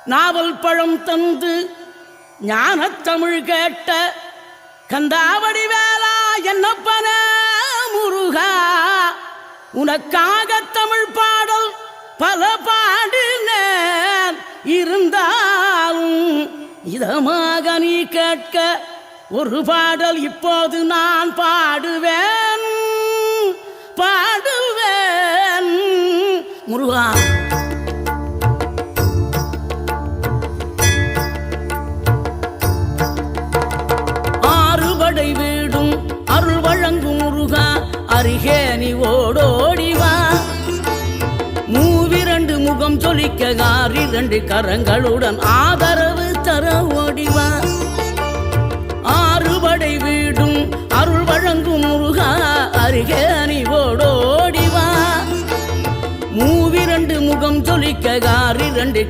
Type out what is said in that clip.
நாவல் பழம் தந்து ஞானத்தமிழ் கேட்ட கந்தாவடி வேளா என்னப்பன முருகா உனக்காக தமிழ் பாடல் பல பாடினேன் இருந்தாலும் இதமாக நீ கேட்க ஒரு பாடல் இப்போது நான் பாடுவேன் முருகா. ஆறுபடை வீடும் அருள் வழங்கும் முருகா அருகே நீ ஓடோடிவா. மூவிரண்டு முகம் சொலிக்க ஆறிரண்டு கரங்களுடன் ஆதரவு தர ஓடிவா. ஆறுபடை வீடும் அருள் வழங்கும் முருகா அருகே நீ ஓடோடிவா. மூவிரண்டு முகம் சொலிக்க ஆறிரண்டு